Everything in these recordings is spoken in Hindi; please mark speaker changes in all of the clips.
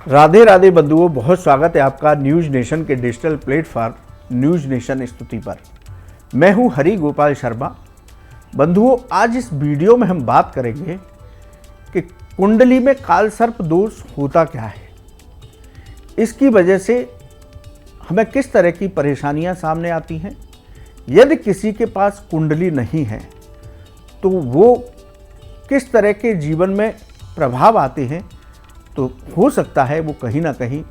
Speaker 1: राधे राधे बंधुओं, बहुत स्वागत है आपका न्यूज नेशन के डिजिटल प्लेटफॉर्म न्यूज नेशन स्तुति पर। मैं हूं हरि गोपाल शर्मा। बंधुओं, आज इस वीडियो में हम बात करेंगे कि कुंडली में काल सर्प दोष होता क्या है, इसकी वजह से हमें किस तरह की परेशानियां सामने आती हैं। यदि किसी के पास कुंडली नहीं है तो वो किस तरह के जीवन में प्रभाव आते हैं, तो हो सकता है वो कहीं ना कहीं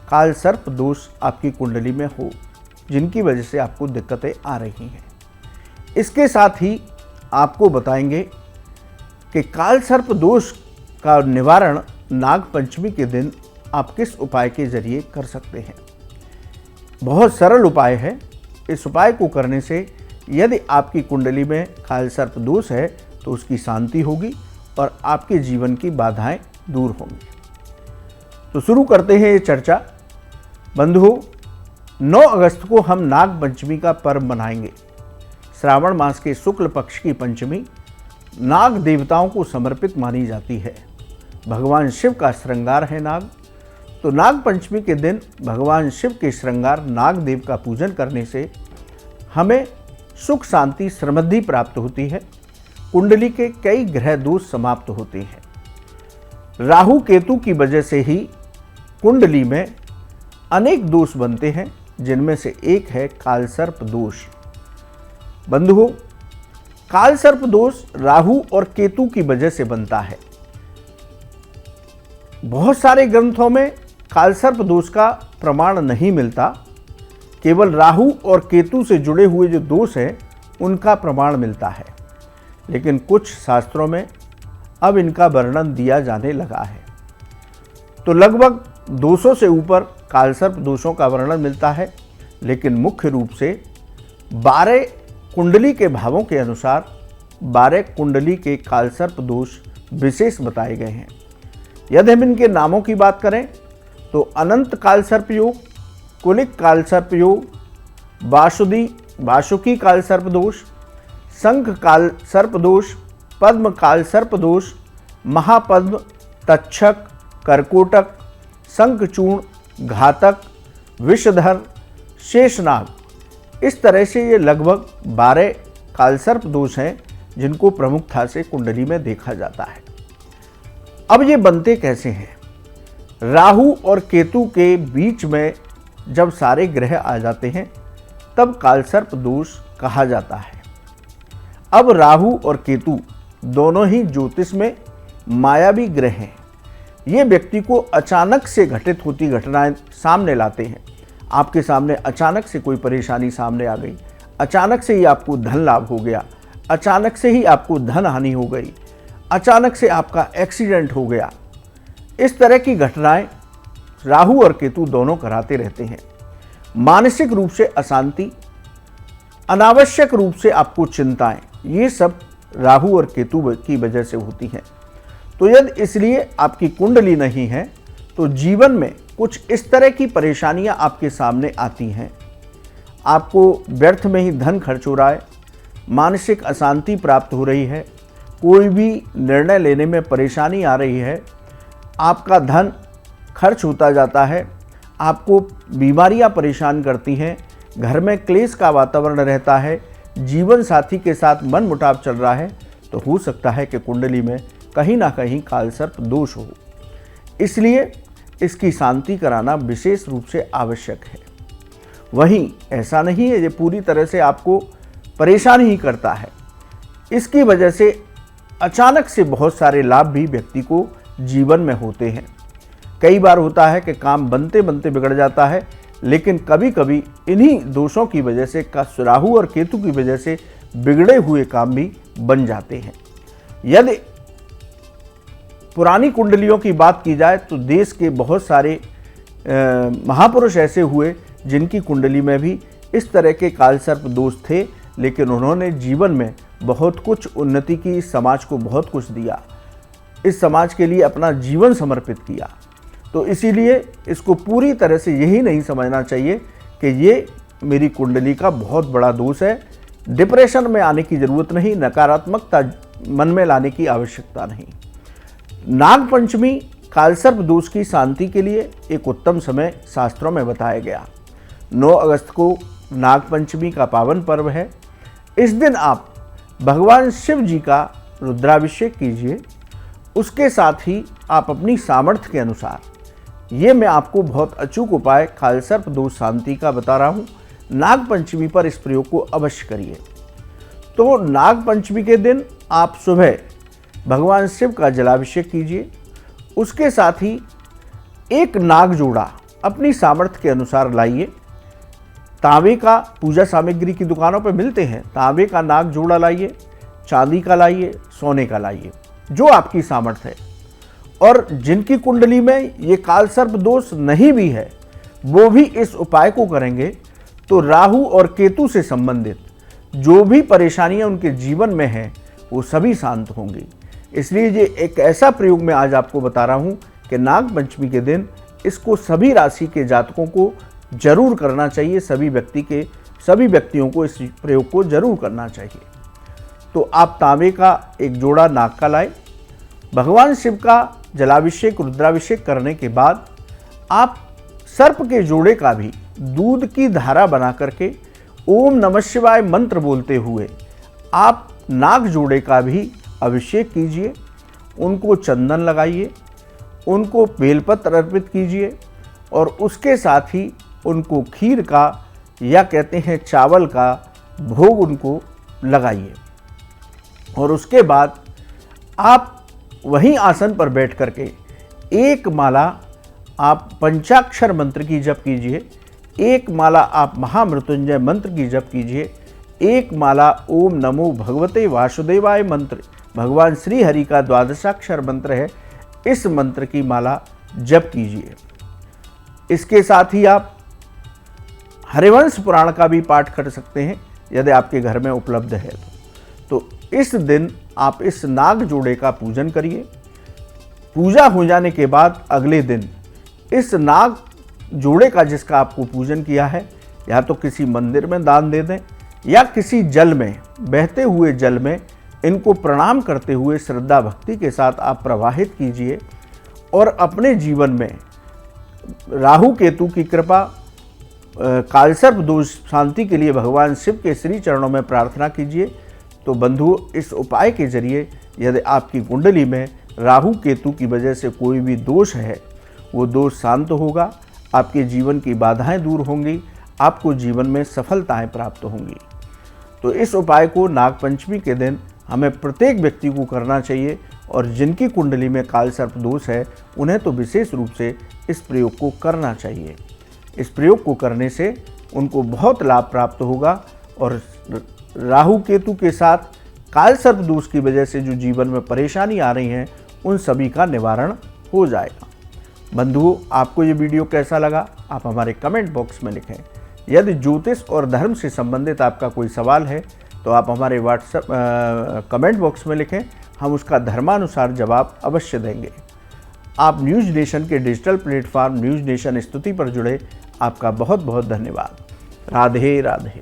Speaker 1: काल सर्प दोष आपकी कुंडली में हो, जिनकी वजह से आपको दिक्कतें आ रही हैं। इसके साथ ही आपको बताएंगे कि काल सर्प दोष का निवारण नाग पंचमी के दिन आप किस उपाय के जरिए कर सकते हैं। बहुत सरल उपाय है। इस उपाय को करने से यदि आपकी कुंडली में काल सर्प दोष है तो उसकी शांति होगी और आपके जीवन की बाधाएं दूर होंगी। तो शुरू करते हैं ये चर्चा। बंधुओं, 9 अगस्त को हम नाग पंचमी का पर्व मनाएंगे। श्रावण मास के शुक्ल पक्ष की पंचमी नाग देवताओं को समर्पित मानी जाती है। भगवान शिव का श्रृंगार है नाग। तो नाग पंचमी के दिन भगवान शिव के श्रृंगार नाग देव का पूजन करने से हमें सुख शांति समृद्धि प्राप्त होती है। कुंडली के कई ग्रह दोष समाप्त होते हैं। राहु केतु की वजह से ही कुंडली में अनेक दोष बनते हैं, जिनमें से एक है काल सर्प दोष। बंधुओं, काल सर्प दोष राहु और केतु की वजह से बनता है। बहुत सारे ग्रंथों में काल सर्प दोष का प्रमाण नहीं मिलता, केवल राहु और केतु से जुड़े हुए जो दोष हैं उनका प्रमाण मिलता है। लेकिन कुछ शास्त्रों में अब इनका वर्णन दिया जाने लगा है। तो लगभग 200 से ऊपर काल सर्प दोषों का वर्णन मिलता है, लेकिन मुख्य रूप से 12 कुंडली के भावों के अनुसार 12 कुंडली के काल सर्प दोष विशेष बताए गए हैं। यदि हम इनके नामों की बात करें तो अनंत काल सर्प योग, कुलिक काल सर्प योग, वासुकी काल सर्प दोष, शंख काल सर्प दोष, पद्म काल सर्प दोष, महापद्म, तक्षक, करकोटक, शंखचूर्ण, घातक, विषधर, शेषनाग, इस तरह से ये लगभग 12 काल सर्प दोष हैं जिनको प्रमुखता से कुंडली में देखा जाता है। अब ये बनते कैसे हैं? राहु और केतु के बीच में जब सारे ग्रह आ जाते हैं तब काल सर्प दोष कहा जाता है। अब राहु और केतु दोनों ही ज्योतिष में मायावी ग्रह हैं। ये व्यक्ति को अचानक से घटित होती घटनाएं सामने लाते हैं। आपके सामने अचानक से कोई परेशानी सामने आ गई, अचानक से ही आपको धन लाभ हो गया, अचानक से ही आपको धन हानि हो गई, अचानक से आपका एक्सीडेंट हो गया। इस तरह की घटनाएं राहु और केतु दोनों कराते रहते हैं। मानसिक रूप से अशांति, अनावश्यक रूप से आपको चिंताएं, ये सब राहु और केतु की वजह से होती हैं। तो यदि इसलिए आपकी कुंडली नहीं है तो जीवन में कुछ इस तरह की परेशानियां आपके सामने आती हैं। आपको व्यर्थ में ही धन खर्च हो रहा है, मानसिक अशांति प्राप्त हो रही है, कोई भी निर्णय लेने में परेशानी आ रही है, आपका धन खर्च होता जाता है, आपको बीमारियां परेशान करती हैं, घर में क्लेश का वातावरण रहता है, जीवन साथी के साथ मनमुटाव चल रहा है, तो हो सकता है कि कुंडली में कहीं ना कहीं काल सर्प दोष हो। इसलिए इसकी शांति कराना विशेष रूप से आवश्यक है। वहीं ऐसा नहीं है ये पूरी तरह से आपको परेशान ही करता है। इसकी वजह से अचानक से बहुत सारे लाभ भी व्यक्ति को जीवन में होते हैं। कई बार होता है कि काम बनते बनते बिगड़ जाता है, लेकिन कभी कभी इन्हीं दोषों की वजह से, राहु और केतु की वजह से बिगड़े हुए काम भी बन जाते हैं। यदि पुरानी कुंडलियों की बात की जाए तो देश के बहुत सारे महापुरुष ऐसे हुए जिनकी कुंडली में भी इस तरह के काल सर्प दोष थे, लेकिन उन्होंने जीवन में बहुत कुछ उन्नति की, समाज को बहुत कुछ दिया, इस समाज के लिए अपना जीवन समर्पित किया। तो इसीलिए इसको पूरी तरह से यही नहीं समझना चाहिए कि ये मेरी कुंडली का बहुत बड़ा दोष है। डिप्रेशन में आने की ज़रूरत नहीं, नकारात्मकता मन में लाने की आवश्यकता नहीं। नाग पंचमी कालसर्प दोष की शांति के लिए एक उत्तम समय शास्त्रों में बताया गया। 9 अगस्त को नागपंचमी का पावन पर्व है। इस दिन आप भगवान शिव जी का रुद्राभिषेक कीजिए। उसके साथ ही आप अपनी सामर्थ्य के अनुसार, ये मैं आपको बहुत अचूक उपाय कालसर्प दोष शांति का बता रहा हूँ, नागपंचमी पर इस प्रयोग को अवश्य करिए। तो नागपंचमी के दिन आप सुबह भगवान शिव का जलाभिषेक कीजिए। उसके साथ ही एक नाग जोड़ा अपनी सामर्थ्य के अनुसार लाइए। तांबे का पूजा सामग्री की दुकानों पर मिलते हैं, तांबे का नाग जोड़ा लाइए, चांदी का लाइए, सोने का लाइए, जो आपकी सामर्थ्य है। और जिनकी कुंडली में ये कालसर्प दोष नहीं भी है, वो भी इस उपाय को करेंगे तो राहु और केतु से संबंधित जो भी परेशानियां उनके जीवन में हैं वो सभी शांत होंगी। इसलिए ये एक ऐसा प्रयोग मैं आज आपको बता रहा हूँ कि नागपंचमी के दिन इसको सभी राशि के जातकों को जरूर करना चाहिए। सभी व्यक्तियों को इस प्रयोग को जरूर करना चाहिए। तो आप तांबे का एक जोड़ा नाग का लाए। भगवान शिव का जलाभिषेक रुद्राभिषेक करने के बाद आप सर्प के जोड़े का भी दूध की धारा बना करके ओम नमः शिवाय मंत्र बोलते हुए आप नाग जोड़े का भी अभिषेक कीजिए। उनको चंदन लगाइए, उनको बेलपत्र अर्पित कीजिए और उसके साथ ही उनको खीर का या कहते हैं चावल का भोग उनको लगाइए। और उसके बाद आप वहीं आसन पर बैठ करके एक माला आप पंचाक्षर मंत्र की जप कीजिए, एक माला आप महामृत्युंजय मंत्र की जप कीजिए, एक माला ओम नमो भगवते वासुदेवाय मंत्र भगवान श्री हरि का द्वादशाक्षर मंत्र है, इस मंत्र की माला जप कीजिए। इसके साथ ही आप हरिवंश पुराण का भी पाठ कर सकते हैं यदि आपके घर में उपलब्ध है तो इस दिन आप इस नाग जोड़े का पूजन करिए। पूजा हो जाने के बाद अगले दिन इस नाग जोड़े का जिसका आपको पूजन किया है, या तो किसी मंदिर में दान दे दें या किसी जल में, बहते हुए जल में इनको प्रणाम करते हुए श्रद्धा भक्ति के साथ आप प्रवाहित कीजिए। और अपने जीवन में राहु केतु की कृपा, कालसर्प दोष शांति के लिए भगवान शिव के श्री चरणों में प्रार्थना कीजिए। तो बंधुओं, इस उपाय के जरिए यदि आपकी कुंडली में राहु केतु की वजह से कोई भी दोष है, वो दोष शांत होगा, आपके जीवन की बाधाएं दूर होंगी, आपको जीवन में सफलताएं प्राप्त होंगी। तो इस उपाय को नागपंचमी के दिन हमें प्रत्येक व्यक्ति को करना चाहिए। और जिनकी कुंडली में कालसर्प दोष है उन्हें तो विशेष रूप से इस प्रयोग को करना चाहिए। इस प्रयोग को करने से उनको बहुत लाभ प्राप्त होगा और राहु केतु के साथ कालसर्प दोष की वजह से जो जीवन में परेशानी आ रही हैं उन सभी का निवारण हो जाएगा। बंधुओं, आपको ये वीडियो कैसा लगा आप हमारे कमेंट बॉक्स में लिखें। यदि ज्योतिष और धर्म से संबंधित आपका कोई सवाल है तो आप हमारे व्हाट्सएप कमेंट बॉक्स में लिखें, हम उसका धर्मानुसार जवाब अवश्य देंगे। आप न्यूज़ नेशन के डिजिटल प्लेटफॉर्म न्यूज़ नेशन स्तुति पर जुड़े, आपका बहुत बहुत धन्यवाद। राधे राधे।